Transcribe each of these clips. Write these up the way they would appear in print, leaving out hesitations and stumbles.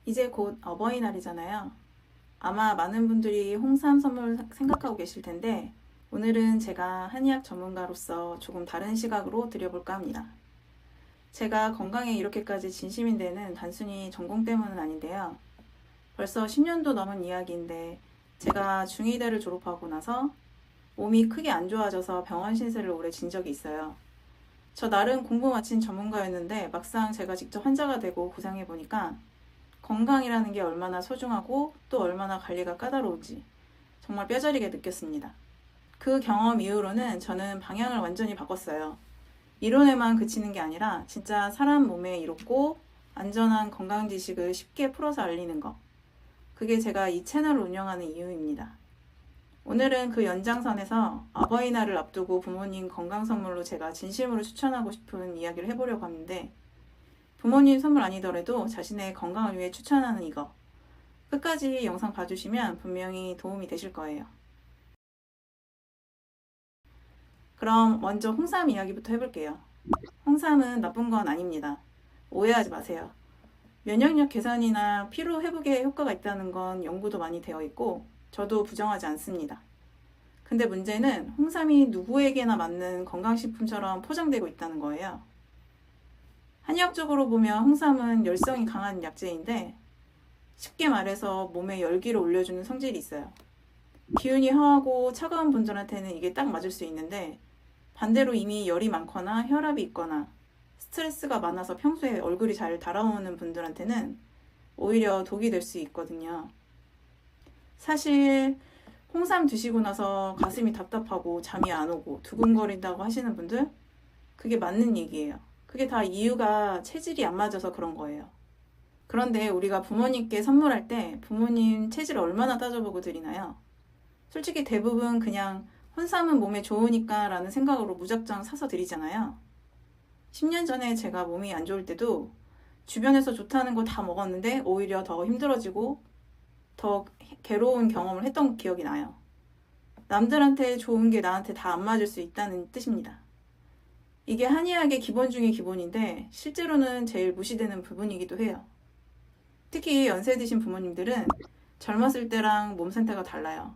이제 곧 어버이날이잖아요. 아마 많은 분들이 홍삼 선물 생각하고 계실 텐데, 오늘은 제가 한의학 전문가로서 조금 다른 시각으로 드려볼까 합니다. 제가 건강에 이렇게까지 진심인 데는 단순히 전공 때문은 아닌데요. 벌써 10년도 넘은 이야기인데, 제가 중2대를 졸업하고 나서 몸이 크게 안 좋아져서 병원 신세를 오래 진 적이 있어요. 저 나름 공부 마친 전문가였는데, 막상 제가 직접 환자가 되고 고생해보니까 건강이라는 게 얼마나 소중하고 또 얼마나 관리가 까다로운지 정말 뼈저리게 느꼈습니다. 그 경험 이후로는 저는 방향을 완전히 바꿨어요. 이론에만 그치는 게 아니라 진짜 사람 몸에 이롭고 안전한 건강 지식을 쉽게 풀어서 알리는 거. 그게 제가 이 채널을 운영하는 이유입니다. 오늘은 그 연장선에서 어버이날을 앞두고 부모님 건강 선물로 제가 진심으로 추천하고 싶은 이야기를 해보려고 하는데, 부모님 선물 아니더라도 자신의 건강을 위해 추천하는 이거. 끝까지 영상 봐주시면 분명히 도움이 되실 거예요. 그럼 먼저 홍삼 이야기부터 해볼게요. 홍삼은 나쁜 건 아닙니다. 오해하지 마세요. 면역력 개선이나 피로 회복에 효과가 있다는 건 연구도 많이 되어 있고 저도 부정하지 않습니다. 근데 문제는 홍삼이 누구에게나 맞는 건강식품처럼 포장되고 있다는 거예요. 한의학적으로 보면 홍삼은 열성이 강한 약재인데, 쉽게 말해서 몸에 열기를 올려주는 성질이 있어요. 기운이 허하고 차가운 분들한테는 이게 딱 맞을 수 있는데, 반대로 이미 열이 많거나 혈압이 있거나 스트레스가 많아서 평소에 얼굴이 잘 달아오는 분들한테는 오히려 독이 될 수 있거든요. 사실 홍삼 드시고 나서 가슴이 답답하고 잠이 안 오고 두근거린다고 하시는 분들, 그게 맞는 얘기예요. 그게 다 이유가 체질이 안 맞아서 그런 거예요. 그런데 우리가 부모님께 선물할 때 부모님 체질을 얼마나 따져보고 드리나요? 솔직히 대부분 그냥 홍삼은 몸에 좋으니까 라는 생각으로 무작정 사서 드리잖아요. 10년 전에 제가 몸이 안 좋을 때도 주변에서 좋다는 거 다 먹었는데 오히려 더 힘들어지고 더 괴로운 경험을 했던 기억이 나요. 남들한테 좋은 게 나한테 다 안 맞을 수 있다는 뜻입니다. 이게 한의학의 기본 중의 기본인데 실제로는 제일 무시되는 부분이기도 해요. 특히 연세 드신 부모님들은 젊었을 때랑 몸 상태가 달라요.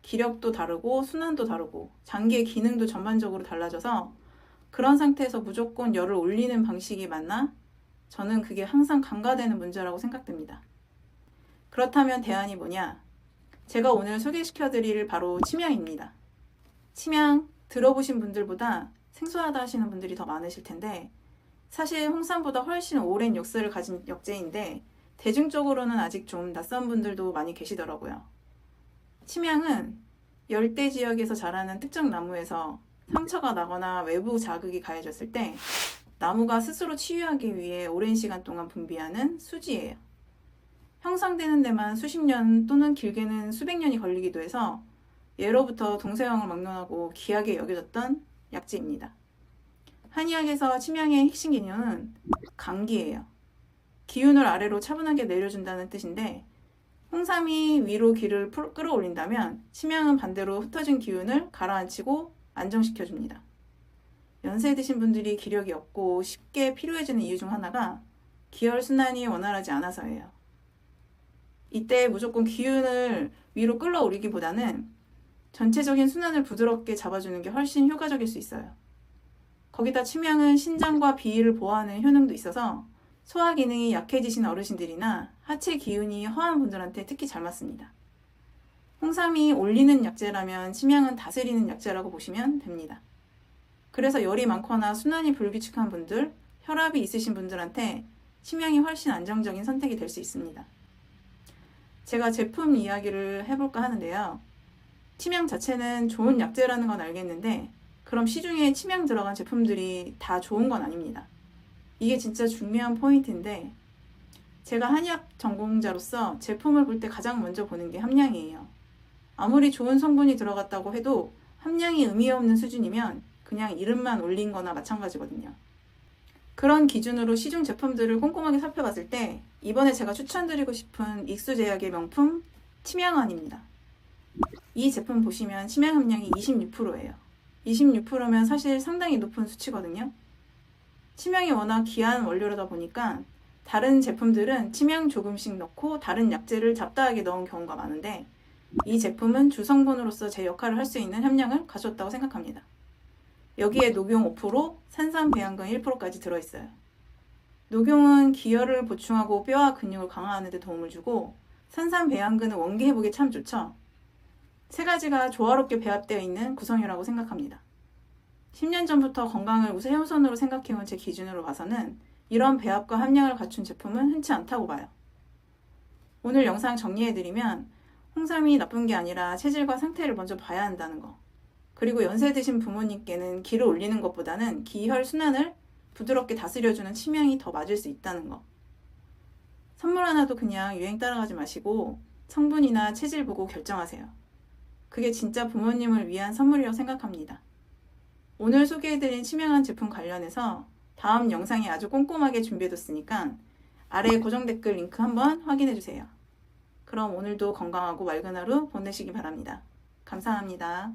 기력도 다르고 순환도 다르고 장기의 기능도 전반적으로 달라져서 그런 상태에서 무조건 열을 올리는 방식이 맞나? 저는 그게 항상 간과되는 문제라고 생각됩니다. 그렇다면 대안이 뭐냐? 제가 오늘 소개시켜드릴 바로 침향입니다. 침향 들어보신 분들보다 생소하다 하시는 분들이 더 많으실 텐데, 사실 홍삼보다 훨씬 오랜 역사를 가진 약재인데 대중적으로는 아직 좀 낯선 분들도 많이 계시더라고요. 침향은 열대 지역에서 자라는 특정 나무에서 상처가 나거나 외부 자극이 가해졌을 때 나무가 스스로 치유하기 위해 오랜 시간 동안 분비하는 수지예요. 형성되는 데만 수십 년 또는 길게는 수백 년이 걸리기도 해서 예로부터 동서양을 막론하고 귀하게 여겨졌던 약재입니다. 한의학에서 침향의 핵심 개념은 강기예요. 기운을 아래로 차분하게 내려준다는 뜻인데, 홍삼이 위로 기를 끌어올린다면 침향은 반대로 흩어진 기운을 가라앉히고 안정시켜줍니다. 연세 드신 분들이 기력이 없고 쉽게 피로해지는 이유 중 하나가 기혈순환이 원활하지 않아서예요. 이때 무조건 기운을 위로 끌어올리기보다는 전체적인 순환을 부드럽게 잡아주는 게 훨씬 효과적일 수 있어요. 거기다 침향은 신장과 비위를 보호하는 효능도 있어서 소화 기능이 약해지신 어르신들이나 하체 기운이 허한 분들한테 특히 잘 맞습니다. 홍삼이 올리는 약재라면 침향은 다스리는 약재라고 보시면 됩니다. 그래서 열이 많거나 순환이 불규칙한 분들, 혈압이 있으신 분들한테 침향이 훨씬 안정적인 선택이 될 수 있습니다. 제가 제품 이야기를 해볼까 하는데요. 침향 자체는 좋은 약재라는 건 알겠는데, 그럼 시중에 침향 들어간 제품들이 다 좋은 건 아닙니다. 이게 진짜 중요한 포인트인데, 제가 한의학 전공자로서 제품을 볼 때 가장 먼저 보는 게 함량이에요. 아무리 좋은 성분이 들어갔다고 해도 함량이 의미 없는 수준이면 그냥 이름만 올린 거나 마찬가지거든요. 그런 기준으로 시중 제품들을 꼼꼼하게 살펴봤을 때 이번에 제가 추천드리고 싶은 익수제약의 명품 침향원입니다. 이 제품 보시면 침향 함량이 26%예요. 26%면 사실 상당히 높은 수치거든요. 침향이 워낙 귀한 원료로다 보니까 다른 제품들은 침향 조금씩 넣고 다른 약재를 잡다하게 넣은 경우가 많은데 이 제품은 주성분으로서 제 역할을 할 수 있는 함량을 가졌다고 생각합니다. 여기에 녹용 5%, 산삼 배양근 1%까지 들어있어요. 녹용은 기혈을 보충하고 뼈와 근육을 강화하는 데 도움을 주고 산삼 배양근은 원기 회복에 참 좋죠. 세 가지가 조화롭게 배합되어 있는 구성이라고 생각합니다. 10년 전부터 건강을 우선으로 생각해온 제 기준으로 봐서는 이런 배합과 함량을 갖춘 제품은 흔치 않다고 봐요. 오늘 영상 정리해드리면 홍삼이 나쁜 게 아니라 체질과 상태를 먼저 봐야 한다는 거, 그리고 연세 드신 부모님께는 기를 올리는 것보다는 기혈 순환을 부드럽게 다스려주는 침향이 더 맞을 수 있다는 거, 선물 하나도 그냥 유행 따라가지 마시고 성분이나 체질 보고 결정하세요. 그게 진짜 부모님을 위한 선물이라고 생각합니다. 오늘 소개해드린 침향한 제품 관련해서 다음 영상에 아주 꼼꼼하게 준비해뒀으니까 아래 고정 댓글 링크 한번 확인해주세요. 그럼 오늘도 건강하고 맑은 하루 보내시기 바랍니다. 감사합니다.